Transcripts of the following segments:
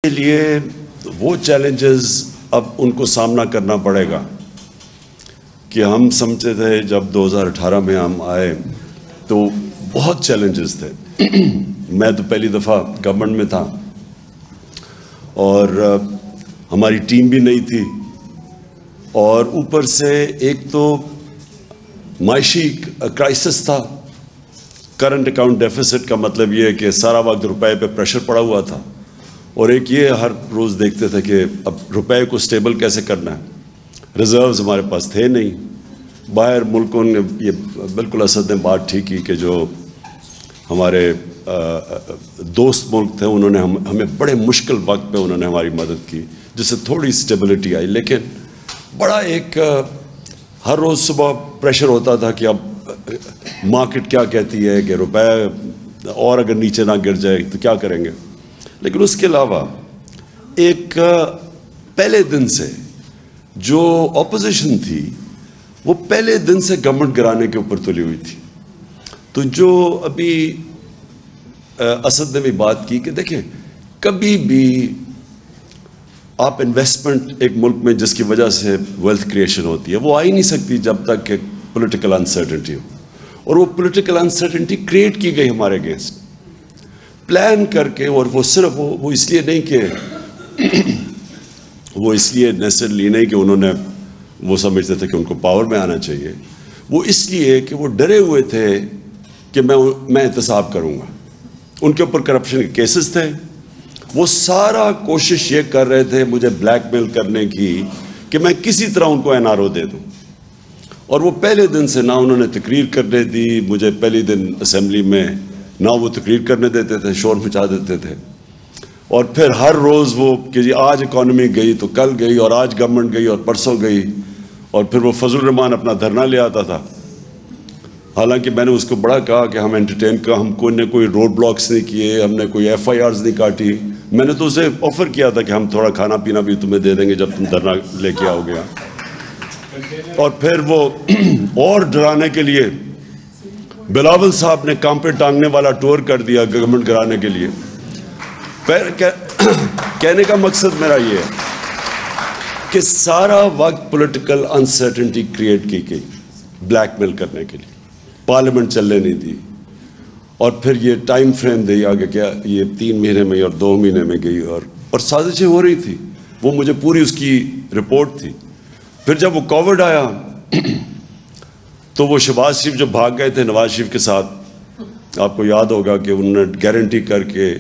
کے لیے وہ چیلنجز اب ان کو سامنا کرنا پڑے گا کہ ہم سمجھتے تھے جب 2018 میں ہم آئے تو بہت چیلنجز تھے. میں تو پہلی دفعہ گورنمنٹ میں تھا اور ہماری ٹیم بھی نہیں تھی، اور اوپر سے ایک تو معاشی کرائسس تھا. کرنٹ اکاؤنٹ ڈیفیسٹ کا مطلب یہ ہے کہ سارا وقت روپے پہ پریشر پڑا ہوا تھا، اور ایک یہ ہر روز دیکھتے تھے کہ اب روپے کو سٹیبل کیسے کرنا ہے. ریزروز ہمارے پاس تھے نہیں. باہر ملکوں نے یہ بالکل اسد نے بات ٹھیک کی کہ جو ہمارے دوست ملک تھے انہوں نے ہمیں بڑے مشکل وقت پہ انہوں نے ہماری مدد کی، جس سے تھوڑی سٹیبلٹی آئی. لیکن بڑا ایک ہر روز صبح پریشر ہوتا تھا کہ اب مارکیٹ کیا کہتی ہے کہ روپے اور اگر نیچے نہ گر جائے تو کیا کریں گے. لیکن اس کے علاوہ ایک پہلے دن سے جو اپوزیشن تھی وہ پہلے دن سے گورنمنٹ گرانے کے اوپر تلی ہوئی تھی. تو جو ابھی اسد نے بھی بات کی کہ دیکھیں کبھی بھی آپ انویسٹمنٹ ایک ملک میں جس کی وجہ سے ویلتھ کریشن ہوتی ہے وہ آ ہی نہیں سکتی جب تک کہ پولیٹیکل انسرٹنٹی ہو. اور وہ پولیٹیکل انسرٹنٹی کریٹ کی گئی ہمارے اگینسٹ پلان کر کے. اور وہ صرف وہ اس لیے نہیں کہ وہ اس لیے نیسسرلی نہیں کہ انہوں نے وہ سمجھتے تھے کہ ان کو پاور میں آنا چاہیے، وہ اس لیے کہ وہ ڈرے ہوئے تھے کہ میں احتساب کروں گا. ان کے اوپر کرپشن کے کیسز تھے. وہ سارا کوشش یہ کر رہے تھے مجھے بلیک میل کرنے کی کہ میں کسی طرح ان کو این آر او دے دوں. اور وہ پہلے دن سے نہ انہوں نے تقریر کرنے دی مجھے. پہلی دن اسمبلی میں نہ وہ تقریر کرنے دیتے تھے، شور مچا دیتے تھے. اور پھر ہر روز وہ کہ جی آج اکانومی گئی تو کل گئی، اور آج گورنمنٹ گئی اور پرسوں گئی. اور پھر وہ فضل الرحمان اپنا دھرنا لے آتا تھا. حالانکہ میں نے اس کو بڑا کہا کہ ہم انٹرٹین کا ہم کوئی روڈ بلاکس نہیں کیے، ہم نے کوئی ایف آئی آرز نہیں کاٹی. میں نے تو اسے آفر کیا تھا کہ ہم تھوڑا کھانا پینا بھی تمہیں دے دیں گے جب تم دھرنا لے کے آؤ گے. اور پھر وہ اور ڈرانے کے لیے بلاول صاحب نے کام پہ ٹانگنے والا ٹور کر دیا گورنمنٹ کرانے کے لیے. کہنے کا مقصد میرا یہ ہے کہ سارا وقت پولیٹیکل انسرٹنٹی کریٹ کی گئی بلیک میل کرنے کے لیے. پارلیمنٹ چلنے نہیں دی. اور پھر یہ ٹائم فریم دی آگے کیا یہ 3 مہینے میں اور 2 مہینے میں گئی. اور سازشیں ہو رہی تھی. وہ مجھے پوری اس کی رپورٹ تھی. پھر جب وہ کووڈ آیا تو وہ شہباز شریف جو بھاگ گئے تھے نواز شریف کے ساتھ، آپ کو یاد ہوگا کہ انہوں نے گارنٹی کر کے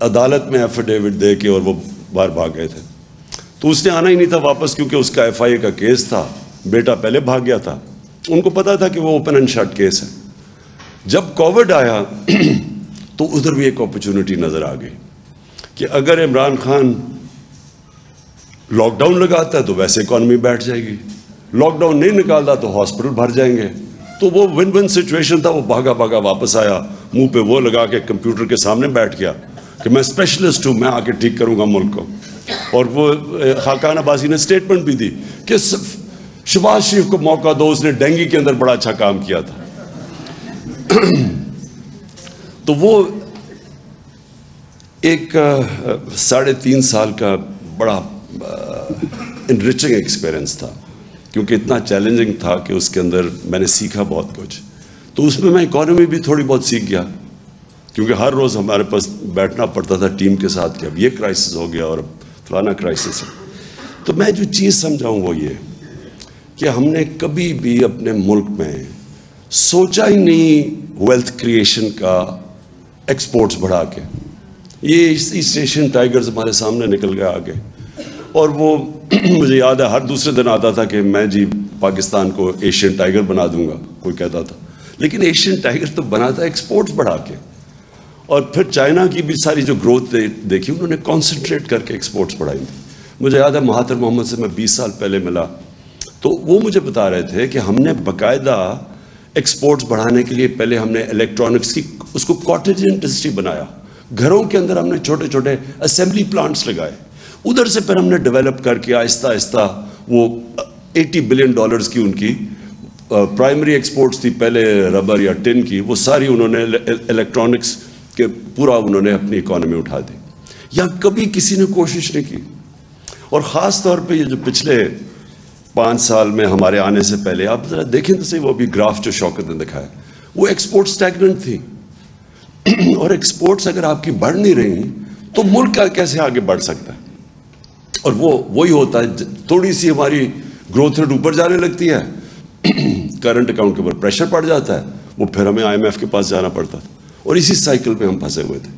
عدالت میں ایفیڈیوٹ دے کے اور وہ باہر بھاگ گئے تھے. تو اس نے آنا ہی نہیں تھا واپس کیونکہ اس کا ایف آئی اے کا کیس تھا. بیٹا پہلے بھاگ گیا تھا. ان کو پتا تھا کہ وہ اوپن اینڈ شٹ کیس ہے. جب کووڈ آیا تو ادھر بھی ایک اپرچونٹی نظر آ گئی کہ اگر عمران خان لاک ڈاؤن لگاتا ہے تو ویسے اکانومی بیٹھ جائے گی، لاک ڈاؤن نہیں نکالتا تو ہاسپٹل بھر جائیں گے. تو وہ ون ون سچویشن تھا. وہ بھاگا واپس آیا، منہ پہ وہ لگا کے کمپیوٹر کے سامنے بیٹھ گیا کہ میں اسپیشلسٹ ہوں، میں آ کے ٹھیک کروں گا ملک کو. اور وہ خاقان عباسی نے اسٹیٹمنٹ بھی دی کہ شہباز شریف کو موقع دو، اس نے ڈینگی کے اندر بڑا اچھا کام کیا تھا. تو وہ ایک 3.5 سال کا بڑا انریچنگ ایکسپیرئنس تھا، کیونکہ اتنا چیلنجنگ تھا کہ اس کے اندر میں نے سیکھا بہت کچھ. تو اس میں اکانومی بھی تھوڑی بہت سیکھ گیا، کیونکہ ہر روز ہمارے پاس بیٹھنا پڑتا تھا ٹیم کے ساتھ کہ اب یہ کرائسس ہو گیا اور فلانا کرائسس ہے. تو میں جو چیز سمجھاؤں وہ یہ کہ ہم نے کبھی بھی اپنے ملک میں سوچا ہی نہیں ویلتھ کریشن کا ایکسپورٹس بڑھا کے. یہ ایسٹ ایشین ٹائیگرز ہمارے سامنے نکل گیا آگے. اور وہ مجھے یاد ہے ہر دوسرے دن آتا تھا کہ میں جی پاکستان کو ایشین ٹائیگر بنا دوں گا، کوئی کہتا تھا. لیکن ایشین ٹائیگر تو بنا تھا ایکسپورٹس بڑھا کے. اور پھر چائنا کی بھی ساری جو گروتھ دیکھی انہوں نے کانسنٹریٹ کر کے ایکسپورٹس بڑھائی تھی. مجھے یاد ہے مہاتر محمد سے میں 20 سال پہلے ملا تو وہ مجھے بتا رہے تھے کہ ہم نے باقاعدہ ایکسپورٹس بڑھانے کے لیے پہلے ہم نے الیکٹرانکس کی اس کو کاٹیج انڈسٹری بنایا. گھروں کے اندر ہم نے چھوٹے چھوٹے اسمبلی پلانٹس لگائے. ادھر سے پھر ہم نے ڈیولپ کر کے آہستہ آہستہ وہ $80 بلین کی ان کی پرائمری ایکسپورٹس تھی پہلے ربر یا ٹن کی، وہ ساری انہوں نے الیکٹرانکس کے پورا انہوں نے اپنی اکانومی اٹھا دی. یہاں کبھی کسی نے کوشش نہیں کی. اور خاص طور پہ یہ جو پچھلے 5 سال میں ہمارے آنے سے پہلے آپ ذرا دیکھیں تو صحیح, وہ ابھی گراف جو شوکت نے دکھایا, وہ ایکسپورٹ اسٹیگننٹ تھی. اور ایکسپورٹس اگر آپ کی بڑھ نہیں رہی تو ملک کا کیسے آگے بڑھ سکتا ہے؟ اور وہی ہوتا ہے, تھوڑی سی ہماری گروتھ ریٹ اوپر جانے لگتی ہے, کرنٹ اکاؤنٹ کے اوپر پریشر پڑ جاتا ہے, وہ پھر ہمیں IMF کے پاس جانا پڑتا تھا, اور اسی سائیکل پہ ہم پھنسے ہوئے تھے.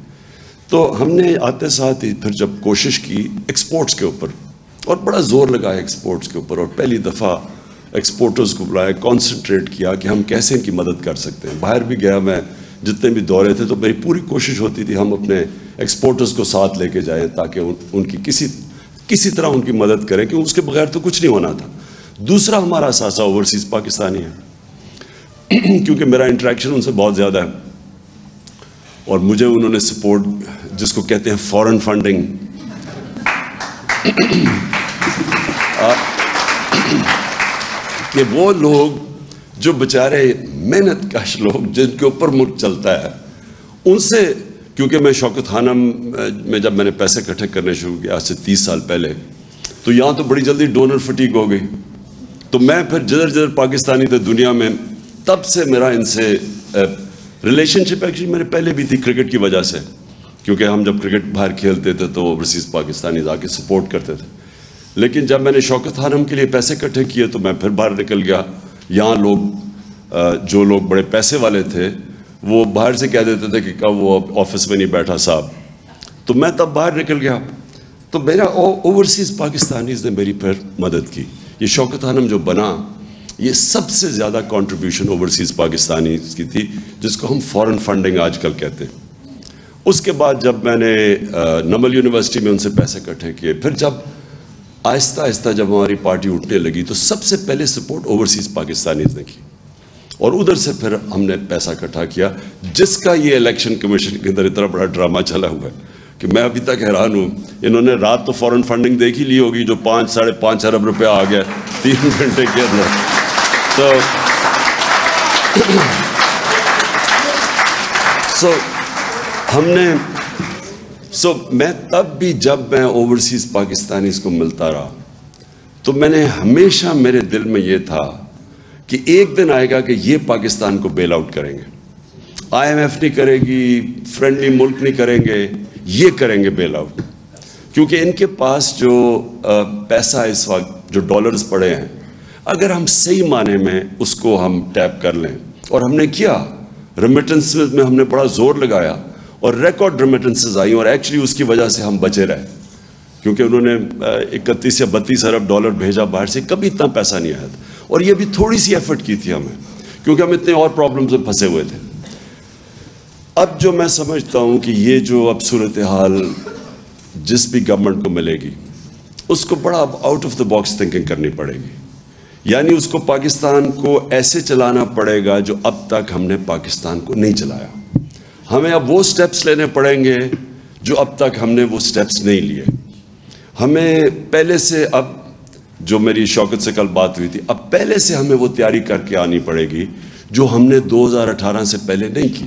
تو ہم نے آتے ساتھ ہی پھر جب کوشش کی ایکسپورٹس کے اوپر, اور بڑا زور لگایا ایکسپورٹس کے اوپر, اور پہلی دفعہ ایکسپورٹرز کو بلایا, کانسنٹریٹ کیا کہ ہم کیسے ان کی مدد کر سکتے ہیں. باہر بھی گیا میں, جتنے بھی دورے تھے, تو میری پوری کوشش ہوتی تھی ہم اپنے ایکسپورٹرز کو ساتھ لے کے جائیں تاکہ ان کی کسی طرح ان کی مدد کریں, کہ اس کے بغیر تو کچھ نہیں ہونا تھا. دوسرا ہمارا اثاثہ اوورسیز پاکستانی ہے, کیونکہ میرا انٹریکشن ان سے بہت زیادہ ہے, اور مجھے انہوں نے سپورٹ, جس کو کہتے ہیں فورن فنڈنگ, کہ وہ لوگ جو بیچارے محنت کش لوگ جن کے اوپر ملک چلتا ہے, ان سے, کیونکہ میں شوکت خانم میں جب میں نے پیسے اکٹھے کرنے شروع کیا آج سے 30 سال پہلے, تو یہاں تو بڑی جلدی ڈونر فٹیگ ہو گئی. تو میں پھر جدھر پاکستانی تھے دنیا میں, تب سے میرا ان سے ریلیشن شپ ایکچولی میرے پہلے بھی تھی کرکٹ کی وجہ سے, کیونکہ ہم جب کرکٹ باہر کھیلتے تھے تو اوورسیز پاکستانی آ کے سپورٹ کرتے تھے. لیکن جب میں نے شوکت خانم کے لیے پیسے اکٹھے کیے تو میں پھر باہر نکل گیا. یہاں لوگ جو لوگ بڑے پیسے والے تھے وہ باہر سے کہہ دیتے تھے کہ کب وہ آفس میں نہیں بیٹھا صاحب, تو میں تب باہر نکل گیا. تو میرا اوورسیز پاکستانیز نے میری پھر مدد کی. یہ شوکت خانم جو بنا, یہ سب سے زیادہ کنٹریبیوشن اوورسیز پاکستانیز کی تھی, جس کو ہم فورن فنڈنگ آج کل کہتے ہیں. اس کے بعد جب میں نے نمل یونیورسٹی میں ان سے پیسے اکٹھے کیے, پھر جب آہستہ آہستہ جب ہماری پارٹی اٹھنے لگی, تو سب سے پہلے سپورٹ اوورسیز پاکستانیز نے کی, اور ادھر سے پھر ہم نے پیسہ اکٹھا کیا, جس کا یہ الیکشن کمیشن کے اندر اتنا بڑا ڈرامہ چلا ہوا ہے کہ میں ابھی تک حیران ہوں. انہوں نے رات تو فورن فنڈنگ دیکھ ہی لی ہوگی, جو 5-5.5 ارب روپے آ گیا 3 گھنٹے کے اندر. تو ہم نے میں تب بھی جب میں اوورسیز پاکستانیز کو ملتا رہا, تو میں نے ہمیشہ, میرے دل میں یہ تھا کہ ایک دن آئے گا کہ یہ پاکستان کو بیل آؤٹ کریں گے. IMF نہیں کرے گی, فرینڈلی ملک نہیں کریں گے, یہ کریں گے بیل آؤٹ. کیونکہ ان کے پاس جو پیسہ اس وقت, جو ڈالرز پڑے ہیں, اگر ہم صحیح معنی میں اس کو ہم ٹیپ کر لیں, اور ہم نے کیا, ریمیٹنس میں ہم نے بڑا زور لگایا, اور ریکارڈ ریمیٹنسز آئیں, اور ایکچولی اس کی وجہ سے ہم بچے رہے, کیونکہ انہوں نے 31 یا 32 ارب ڈالر بھیجا باہر سے, کبھی اتنا پیسہ نہیں آیا تھا. اور یہ بھی تھوڑی سی ایفرٹ کی تھی ہمیں, کیونکہ ہم اتنے اور پرابلمز میں پھنسے ہوئے تھے. اب جو میں سمجھتا ہوں کہ یہ جو اب صورتحال جس بھی گورنمنٹ کو ملے گی, اس کو بڑا out of the box thinking کرنی پڑے گی. یعنی اس کو پاکستان کو ایسے چلانا پڑے گا جو اب تک ہم نے پاکستان کو نہیں چلایا. ہمیں اب وہ سٹیپس لینے پڑیں گے جو اب تک ہم نے وہ سٹیپس نہیں لیے. ہمیں پہلے سے, اب جو میری شوکت سے کل بات ہوئی تھی, اب پہلے سے ہمیں وہ تیاری کر کے آنی پڑے گی جو ہم نے 2018 سے پہلے نہیں کی.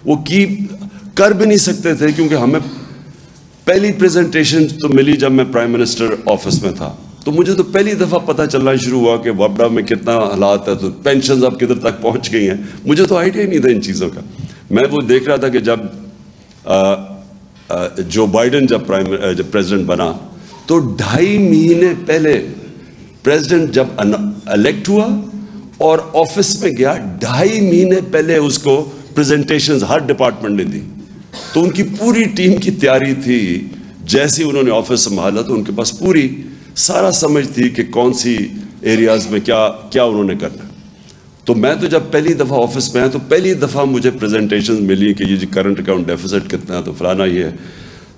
وہ کر بھی نہیں سکتے تھے, کیونکہ ہمیں پہلی پریزنٹیشن تو ملی جب میں پرائم منسٹر آفس میں تھا, تو مجھے تو پہلی دفعہ پتہ چلنا شروع ہوا کہ وابڈا میں کتنا حالات ہے, تو پینشنز اب کدھر تک پہنچ گئی ہیں. مجھے تو آئیڈیا ہی نہیں تھا ان چیزوں کا. میں وہ دیکھ رہا تھا کہ جب جو بائیڈن جب پریزیڈنٹ بنا, تو 2.5 مہینے پہلے پریزیڈنٹ جب الیکٹ ہوا اور آفس میں گیا, 2.5 مہینے پہلے اس کو پریزنٹیشنز ہر ڈپارٹمنٹ نے دی. تو ان کی پوری ٹیم کی تیاری تھی, جیسے انہوں نے آفس سنبھالا تو ان کے پاس پوری سارا سمجھ تھی کہ کون سی ایریاز میں کیا انہوں نے کرنا. تو میں تو جب پہلی دفعہ آفس میں آیا, تو پہلی دفعہ مجھے پریزنٹیشنز ملی کہ یہ جی کرنٹ اکاؤنٹ ڈیفیسٹ کتنا ہے, تو فلانا یہ ہے.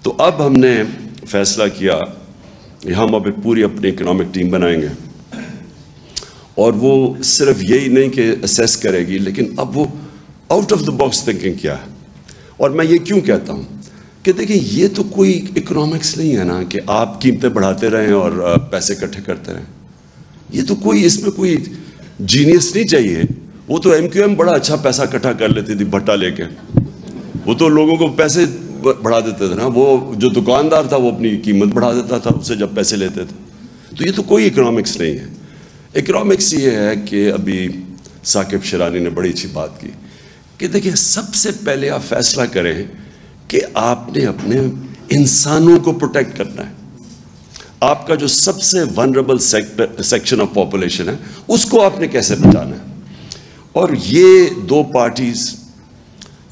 تو اب ہم نے فیصلہ کیا کہ ہم اب پوری اپنی اکنامک ٹیم بنائیں گے, اور وہ صرف یہی نہیں کہ اسیس کرے گی, لیکن اب وہ out of the box thinking کیا ہے. اور میں یہ کیوں کہتا ہوں کہ دیکھیں, یہ تو کوئی اکنامکس نہیں ہے نا کہ آپ قیمتیں بڑھاتے رہیں اور پیسے اکٹھے کرتے رہیں. یہ تو کوئی, اس میں کوئی جینیس نہیں چاہیے. وہ تو MQM بڑا اچھا پیسہ اکٹھا کر لیتی تھی بھٹا لے کے, وہ تو لوگوں کو پیسے بڑھا دیتے تھے نا, وہ جو دکاندار تھا وہ اپنی قیمت بڑھا دیتا تھا اسے جب پیسے لیتے تھے. تو یہ تو کوئی اکنامکس نہیں ہے. اکنامکس یہ ہے کہ ابھی ثاقب شیرانی نے بڑی اچھی بات کی کہ دیکھیں سب سے پہلے آپ فیصلہ کریں کہ آپ نے اپنے انسانوں کو پروٹیکٹ کرنا ہے. آپ کا جو سب سے ونربل سیکشن آف پاپولیشن ہے اس کو آپ نے کیسے بچانا ہے. اور یہ دو پارٹیز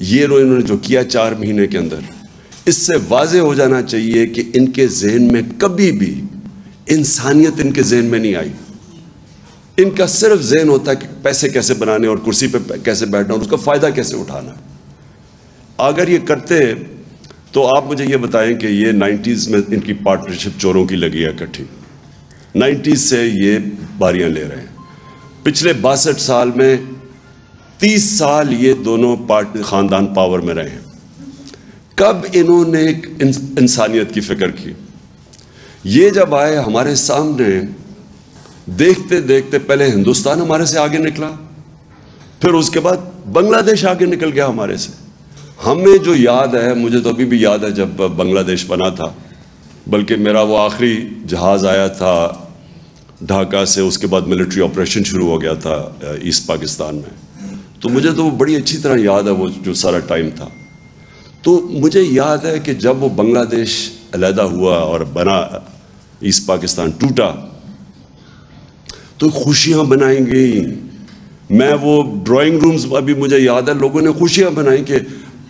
یہ انہوں نے جو کیا 4 مہینے کے اندر, اس سے واضح ہو جانا چاہیے کہ ان کے ذہن میں کبھی بھی انسانیت ان کے ذہن میں نہیں آئی. ان کا صرف ذہن ہوتا ہے کہ پیسے کیسے بنانے اور کرسی پہ کیسے بیٹھنا اور اس کا فائدہ کیسے اٹھانا. اگر یہ کرتے تو آپ مجھے یہ بتائیں کہ یہ 90s میں ان کی پارٹنرشپ چوروں کی لگی ہے اکٹھی. 90s سے یہ باریاں لے رہے ہیں. پچھلے 62 سال میں 30 سال یہ دونوں خاندان پاور میں رہے ہیں. کب انہوں نے انسانیت کی فکر کی؟ یہ جب آئے ہمارے سامنے, دیکھتے دیکھتے پہلے ہندوستان ہمارے سے آگے نکلا, پھر اس کے بعد بنگلہ دیش آگے نکل گیا ہمارے سے. ہمیں جو یاد ہے, مجھے تو ابھی بھی یاد ہے جب بنگلہ دیش بنا تھا, بلکہ میرا وہ آخری جہاز آیا تھا ڈھاکہ سے, اس کے بعد ملٹری آپریشن شروع ہو گیا تھا ایسٹ پاکستان میں. تو مجھے تو وہ بڑی اچھی طرح یاد ہے وہ جو سارا ٹائم تھا. تو مجھے یاد ہے کہ جب وہ بنگلہ دیش علیحدہ ہوا اور بنا, ایسٹ پاکستان ٹوٹا, تو خوشیاں بنائیں گی. میں وہ ڈرائنگ رومز ابھی مجھے یاد ہے, لوگوں نے خوشیاں بنائیں کہ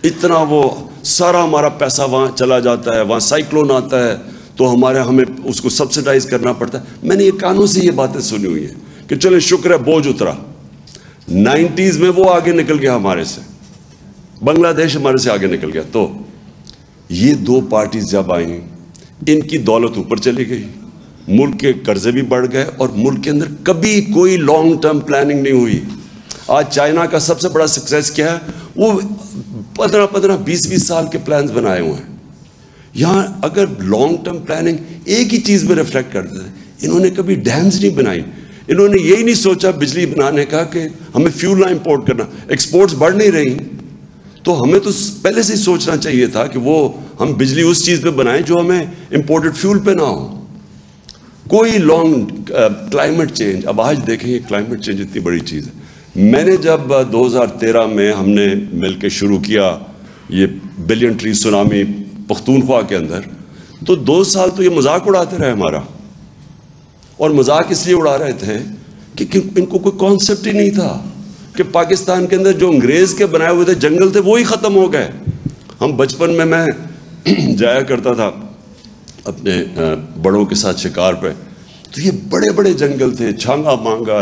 اتنا وہ سارا ہمارا پیسہ وہاں چلا جاتا ہے, وہاں سائیکلون آتا ہے تو ہمیں اس کو سبسیڈائز کرنا پڑتا ہے. میں نے یہ کانوں سے یہ باتیں سنی ہوئی ہیں کہ چلیں شکر ہے بوجھ اترا. 90s میں وہ آگے نکل گیا ہمارے سے, بنگلہ دیش ہمارے سے آگے نکل گیا. تو یہ دو پارٹیز جب آئیں, ان کی دولت اوپر چلی گئی, ملک کے قرضے بھی بڑھ گئے, اور ملک کے اندر کبھی کوئی لانگ ٹرم پلاننگ نہیں ہوئی. آج چائنا کا سب سے بڑا سکسیس کیا ہے, وہ 15-20 سال کے پلانز بنائے ہوئے ہیں. یہاں اگر لانگ ٹرم پلاننگ ایک ہی چیز میں ریفلیکٹ کرتے تھے, انہوں نے کبھی ڈیمز نہیں بنائی. انہوں نے یہی نہیں سوچا بجلی بنانے کا کہ ہمیں فیول نہ امپورٹ کرنا. ایکسپورٹس بڑھ نہیں رہی تو ہمیں تو پہلے سے ہی سوچنا چاہیے تھا کہ وہ ہم بجلی اس چیز پہ بنائیں جو ہمیں امپورٹڈ فیول پہ نہ ہو. کوئی لانگ کلائمیٹ چینج, اب آج دیکھیں یہ کلائمیٹ چینج اتنی بڑی چیز ہے. میں نے جب 2013 میں ہم نے مل کے شروع کیا یہ بلین ٹری سونامی پختونخوا کے اندر, تو 2 سال تو یہ مذاق اڑاتے رہے ہمارا. اور مذاق اس لیے اڑا رہے تھے کہ ان کو کوئی کانسیپٹ ہی نہیں تھا کہ پاکستان کے اندر جو انگریز کے بنائے ہوئے تھے جنگل تھے وہی ختم ہو گئے. ہم بچپن میں جایا کرتا تھا اپنے بڑوں کے ساتھ شکار پہ, تو یہ بڑے بڑے جنگل تھے, چھانگا مانگا,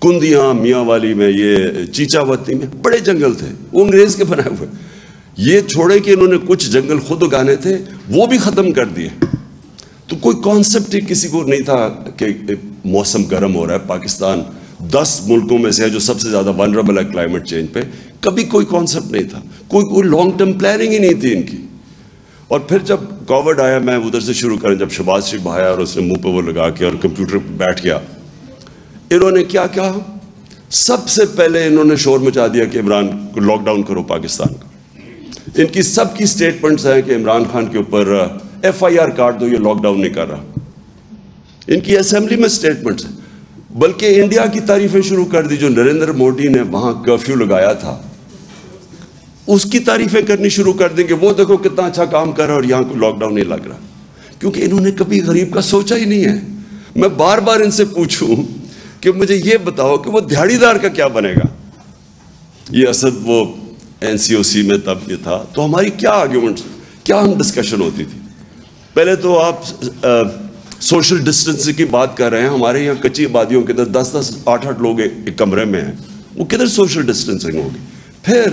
کندیاں, میاں والی میں, یہ چیچا وتی میں, بڑے جنگل تھے وہ انگریز کے بنائے ہوئے. یہ چھوڑے کہ انہوں نے کچھ جنگل خود اگانے تھے وہ بھی ختم کر دیے. تو کوئی کانسیپٹ ہی کسی کو نہیں تھا کہ موسم گرم ہو رہا ہے. پاکستان 10 ملکوں میں سے ہے جو سب سے زیادہ ونربل ہے کلائمیٹ چینج پہ. کبھی کوئی کانسیپٹ نہیں تھا, کوئی لانگ ٹرم پلاننگ ہی نہیں تھی ان کی. اور پھر جب کووڈ آیا, میں ادھر سے شروع کریں, جب شہباز شریف آیا اور اس نے منہ پہ وہ لگا کے اور کمپیوٹر پہ بیٹھ گیا, انہوں نے کیا کیا, سب سے پہلے انہوں نے شور مچا دیا کہ عمران کو لاک ڈاؤن کرو پاکستان کا. ان کی سب کی سٹیٹمنٹس ہیں کہ عمران خان کے اوپر FIR کاٹ دو, یہ لاک ڈاؤن نہیں کر رہا. ان کی اسمبلی میں سٹیٹمنٹس ہیں. بلکہ انڈیا کی تعریفیں شروع کر دی, جو نریندر مودی نے وہاں کرفیو لگایا تھا اس کی تعریفیں کرنی شروع کر دیں کہ وہ دیکھو کتنا اچھا کام کر رہا ہے اور یہاں کو لاک ڈاؤن نہیں لگ رہا. کیونکہ انہوں نے کبھی غریب کا سوچا ہی نہیں ہے. میں بار بار ان سے پوچھوں کہ مجھے یہ بتاؤ کہ وہ دہاڑی دار کا کیا بنے گا. یہ اسد وہ NCOC میں تب یہ تھا, تو ہماری کیا آرگیومنٹس, کیا ہم ڈسکشن ہوتی تھی. پہلے تو آپ سوشل ڈسٹنسنگ کی بات کر رہے ہیں, ہمارے یہاں کچی آبادیوں کے اندر 10-10, 8-8 لوگ ایک کمرے میں ہیں, وہ کدھر سوشل ڈسٹنسنگ ہوگی. پھر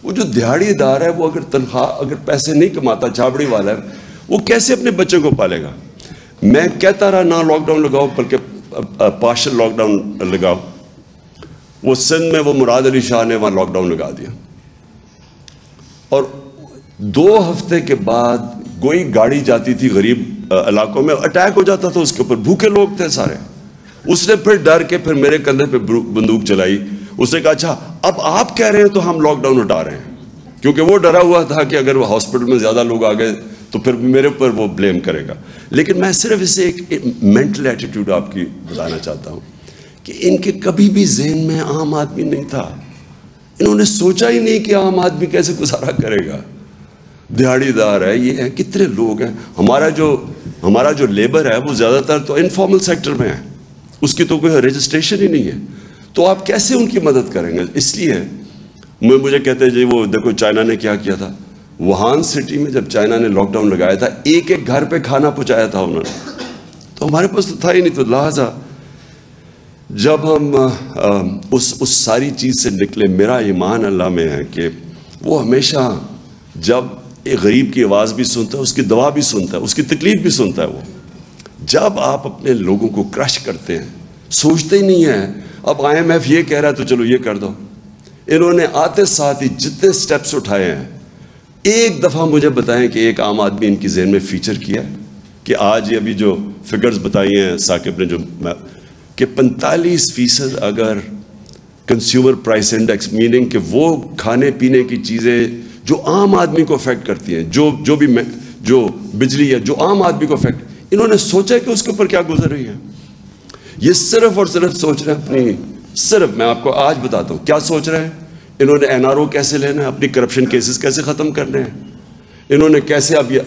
وہ جو دیہڑی دار ہے وہ اگر تنخواہ اگر پیسے نہیں کماتا, چھاپڑی والا ہے, وہ کیسے اپنے بچوں کو پالے گا. میں کہتا رہا نہ لاک ڈاؤن لگاؤ بلکہ پارشل لاک ڈاؤن لگاؤ. وہ سندھ میں وہ مراد علی شاہ نے وہاں لاک ڈاؤن لگا دیا, اور 2 ہفتے کے بعد کوئی گاڑی جاتی تھی غریب علاقوں میں, اٹیک ہو جاتا تھا اس کے اوپر. بھوکے لوگ تھے سارے. اس نے پھر ڈر کے پھر میرے کندھے پہ بندوق چلائی. اس نے کہا اچھا اب آپ کہہ رہے ہیں تو ہم لاک ڈاؤن ہٹا رہے ہیں. کیونکہ وہ ڈرا ہوا تھا کہ اگر وہ ہاسپٹل میں زیادہ لوگ آ گئے تو پھر میرے اوپر وہ بلیم کرے گا. لیکن میں صرف اسے ایک مینٹل ایٹیٹیوڈ آپ کی بتانا چاہتا ہوں کہ ان کے کبھی بھی ذہن میں عام آدمی نہیں تھا. انہوں نے سوچا ہی نہیں کہ عام آدمی کیسے گزارا کرے گا. دیہڑی دار ہے, یہ ہے, کتنے لوگ ہیں. ہمارا جو لیبر ہے وہ زیادہ تر تو انفارمل سیکٹر میں ہے, اس کی تو کوئی رجسٹریشن ہی نہیں ہے. تو آپ کیسے ان کی مدد کریں گے؟ اس لیے مجھے کہتے ہیں جی وہ دیکھو چائنا نے کیا کیا تھا. ووہان سٹی میں جب چائنا نے لاک ڈاؤن لگایا تھا, ایک ایک گھر پہ کھانا پہنچایا تھا انہوں نے. تو ہمارے پاس تو تھا ہی نہیں. تو لہٰذا جب ہم اس ساری چیز سے نکلے, میرا ایمان اللہ میں ہے کہ وہ ہمیشہ جب ایک غریب کی آواز بھی سنتا ہے, اس کی دعا بھی سنتا ہے, اس کی تکلیف بھی سنتا ہے. وہ جب آپ اپنے لوگوں کو کرش کرتے ہیں, سوچتے ہی نہیں ہیں اب IMF یہ کہہ رہا ہے تو چلو یہ کر دو. انہوں نے آتے ساتھ ہی جتنے سٹیپس اٹھائے ہیں, ایک دفعہ مجھے بتائیں کہ ایک عام آدمی ان کی ذہن میں فیچر کیا ہے کہ آج یہ ابھی جو فگرز بتائی ہیں ثاقب نے, جو کہ 45% اگر کنزیومر پرائس انڈیکس, میننگ کہ وہ کھانے پینے کی چیزیں جو عام آدمی کو افیکٹ کرتی ہیں, جو بجلی ہے جو عام آدمی کو افیکٹ, انہوں نے سوچا کہ اس کے اوپر کیا گزر رہی ہے. یہ صرف اور صرف سوچ رہے ہیں اپنی, صرف میں آپ کو آج بتاتا ہوں کیا سوچ رہے ہیں. انہوں نے NRO کیسے لینا ہے, اپنی کرپشن کیسز کیسے ختم کرنے ہیں, انہوں نے کیسے اب یہ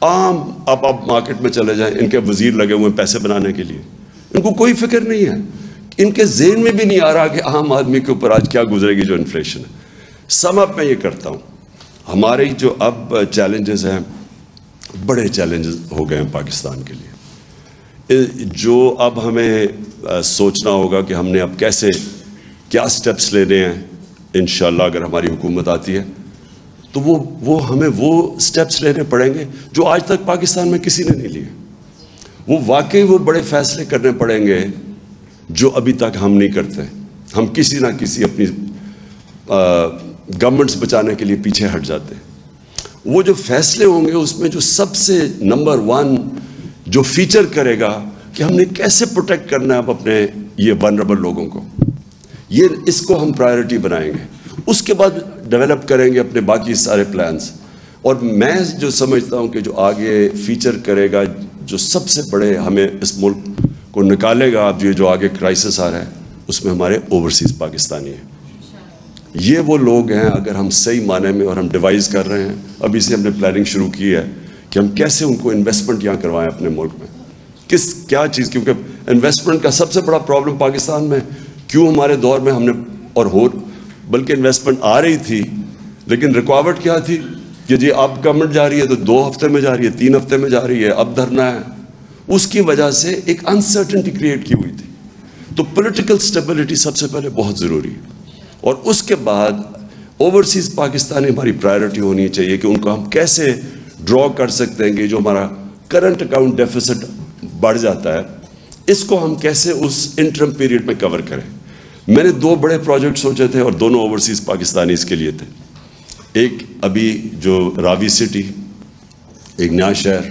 عام آپ مارکیٹ میں چلے جائیں, ان کے وزیر لگے ہوئے ہیں پیسے بنانے کے لیے, ان کو کوئی فکر نہیں ہے. ان کے ذہن میں بھی نہیں آ رہا کہ عام آدمی کے اوپر آج کیا گزرے گی جو انفلیشن ہے. سم اپ میں یہ کرتا ہوں, ہمارے جو اب چیلنجز ہیں بڑے چیلنجز ہو گئے ہیں پاکستان کے لیے, جو اب ہمیں سوچنا ہوگا کہ ہم نے اب کیسے کیا سٹیپس لینے ہیں. انشاءاللہ اگر ہماری حکومت آتی ہے تو وہ ہمیں وہ سٹیپس لینے پڑیں گے جو آج تک پاکستان میں کسی نے نہیں لیے. وہ واقعی وہ بڑے فیصلے کرنے پڑیں گے جو ابھی تک ہم نہیں کرتے. ہم کسی نہ کسی اپنی گورنمنٹس بچانے کے لیے پیچھے ہٹ جاتے ہیں. وہ جو فیصلے ہوں گے اس میں جو سب سے نمبر 1 جو فیچر کرے گا کہ ہم نے کیسے پروٹیکٹ کرنا ہے اب اپنے یہ ونربل لوگوں کو, اس کو ہم پرائیورٹی بنائیں گے. اس کے بعد ڈیولپ کریں گے اپنے باقی سارے پلانز. اور میں جو سمجھتا ہوں کہ جو آگے فیچر کرے گا, جو سب سے بڑے ہمیں اس ملک کو نکالے گا, اب جو آگے کرائسس آ رہا ہے اس میں ہمارے اوورسیز پاکستانی ہیں. یہ وہ لوگ ہیں اگر ہم صحیح معنی میں, اور ہم ڈیوائز کر رہے ہیں, ابھی سے ہم نے پلاننگ شروع کی ہے کہ ہم کیسے ان کو انویسٹمنٹ یہاں کروائیں اپنے ملک میں. کیا چیز, کیونکہ انویسٹمنٹ کا سب سے بڑا پرابلم پاکستان میں کیوں ہمارے دور میں ہم نے, اور بلکہ انویسٹمنٹ آ رہی تھی لیکن رکاوٹ کیا تھی کہ جی اب گورنمنٹ جا رہی ہے تو 2 ہفتے میں جا رہی ہے, 3 ہفتے میں جا رہی ہے, اب دھرنا ہے. اس کی وجہ سے ایک انسرٹنٹی کریٹ کی ہوئی تھی. تو پولیٹیکل سٹیبلٹی سب سے پہلے بہت ضروری ہے, اور اس کے بعد اوورسیز پاکستانی ہماری پرائیورٹی ہونی چاہیے کہ ان کو ہم کیسے ڈرا کر سکتے ہیں کہ جو ہمارا کرنٹ اکاؤنٹ ڈیفیسٹ بڑھ جاتا ہے, اس کو ہم کیسے اس انٹرم پیریڈ میں کور کریں. میں نے 2 بڑے پروجیکٹ سوچے تھے اور دونوں اوورسیز پاکستانی اس کے لیے تھے. ایک ابھی جو راوی سٹی, ایک نیا شہر,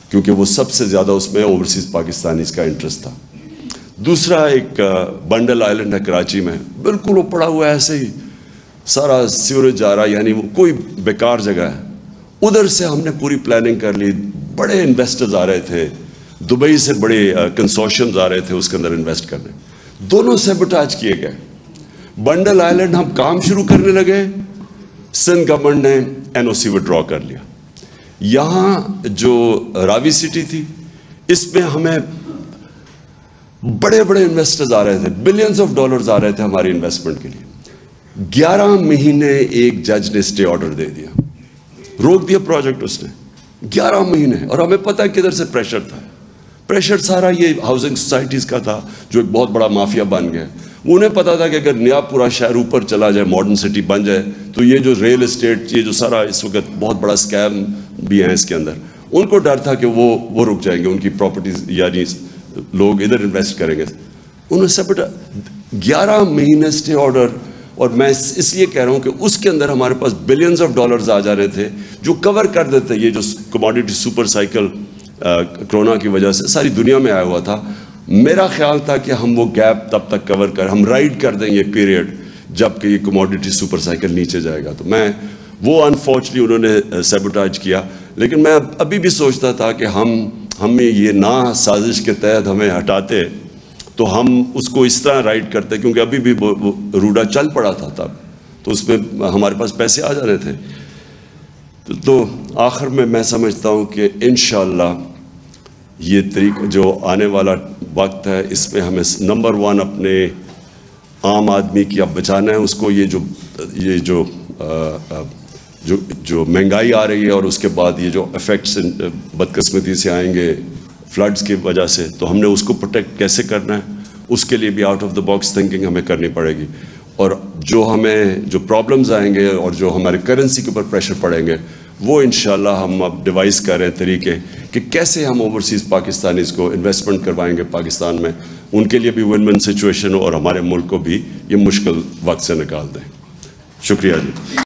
کیونکہ وہ سب سے زیادہ اس میں اوورسیز پاکستانی کا انٹرسٹ تھا. دوسرا ایک بنڈل آئلینڈ ہے کراچی میں, بالکل وہ پڑا ہوا ہے ایسے ہی, سارا سیوریج جا رہا, یعنی وہ کوئی بیکار جگہ ہے. ادھر سے ہم نے پوری پلاننگ کر لی, بڑے انویسٹرز آ رہے تھے, دبئی سے بڑے کنسورشمز آ رہے تھے اس کے اندر انویسٹ کرنے. دونوں سیبوٹاج کیے گئے. بنڈل آئلینڈ ہم کام شروع کرنے لگے, سندھ گورنمنٹ نے NOC وڈرا کر لیا. یہاں جو راوی سٹی تھی اس میں ہمیں بڑے بڑے انویسٹرز آ رہے تھے, بلینز آف ڈالرز آ رہے تھے ہماری انویسٹمنٹ کے لیے. 11 مہینے ایک جج نے اسٹے آرڈر دے دیا, روک دیا پروجیکٹ اس نے 11 مہینے. اور ہمیں پتہ ہے کدھر سے پریشر تھا. پریشر سارا یہ ہاؤسنگ سوسائٹیز کا تھا جو ایک بہت بڑا مافیا بن گیا. انہیں پتا تھا کہ اگر نیا پورا شہر اوپر چلا جائے, ماڈرن سٹی بن جائے, تو یہ جو ریل اسٹیٹ, یہ جو سارا اس وقت بہت بڑا اسکیم بھی ہے اس کے اندر, ان کو ڈر تھا کہ وہ رک جائیں گے, ان کی پراپرٹیز یعنی لوگ ادھر انویسٹ کریں گے. انہوں نے سب 11 مہینے اسٹے آرڈر, اور میں اس لیے کہہ رہا ہوں کہ اس کے اندر ہمارے پاس بلینز آف ڈالرز آ جا رہے تھے جو کور کر دیتے. یہ جو کموڈیٹی سپر سائیکل کرونا کی وجہ سے ساری دنیا میں آیا ہوا تھا, میرا خیال تھا کہ ہم وہ گیپ تب تک کور ہم رائڈ کر دیں یہ پیریڈ جب کہ یہ کموڈیٹی سپر سائیکل نیچے جائے گا. تو میں وہ انفارچونیٹلی انہوں نے سیبوٹاج کیا. لیکن میں ابھی بھی سوچتا تھا کہ ہمیں یہ نہ سازش کے تحت ہمیں ہٹاتے تو ہم اس کو اس طرح رائٹ کرتے, کیونکہ ابھی بھی روڈا چل پڑا تھا تب, تو اس میں ہمارے پاس پیسے آ جا رہے تھے. تو آخر میں سمجھتا ہوں کہ انشاءاللہ یہ طریقہ جو آنے والا وقت ہے اس میں ہمیں نمبر 1 اپنے عام آدمی کی اب بچانا ہے اس کو. یہ جو مہنگائی آ رہی ہے اور اس کے بعد یہ جو افیکٹس بدقسمتی سے آئیں گے فلڈز کی وجہ سے, تو ہم نے اس کو پروٹیکٹ کیسے کرنا ہے, اس کے لیے بھی out of the box thinking ہمیں کرنی پڑے گی. اور جو پرابلمز آئیں گے اور جو ہمارے کرنسی کے اوپر پریشر پڑیں گے, وہ انشاءاللہ ہم اب ڈیوائز کر رہے ہیں طریقے کہ کیسے ہم اوورسیز پاکستانیز کو انویسٹمنٹ کروائیں گے پاکستان میں, ان کے لیے بھی ون ون سچویشن ہو اور ہمارے ملک کو بھی یہ مشکل وقت سے نکال دیں. شکریہ جی.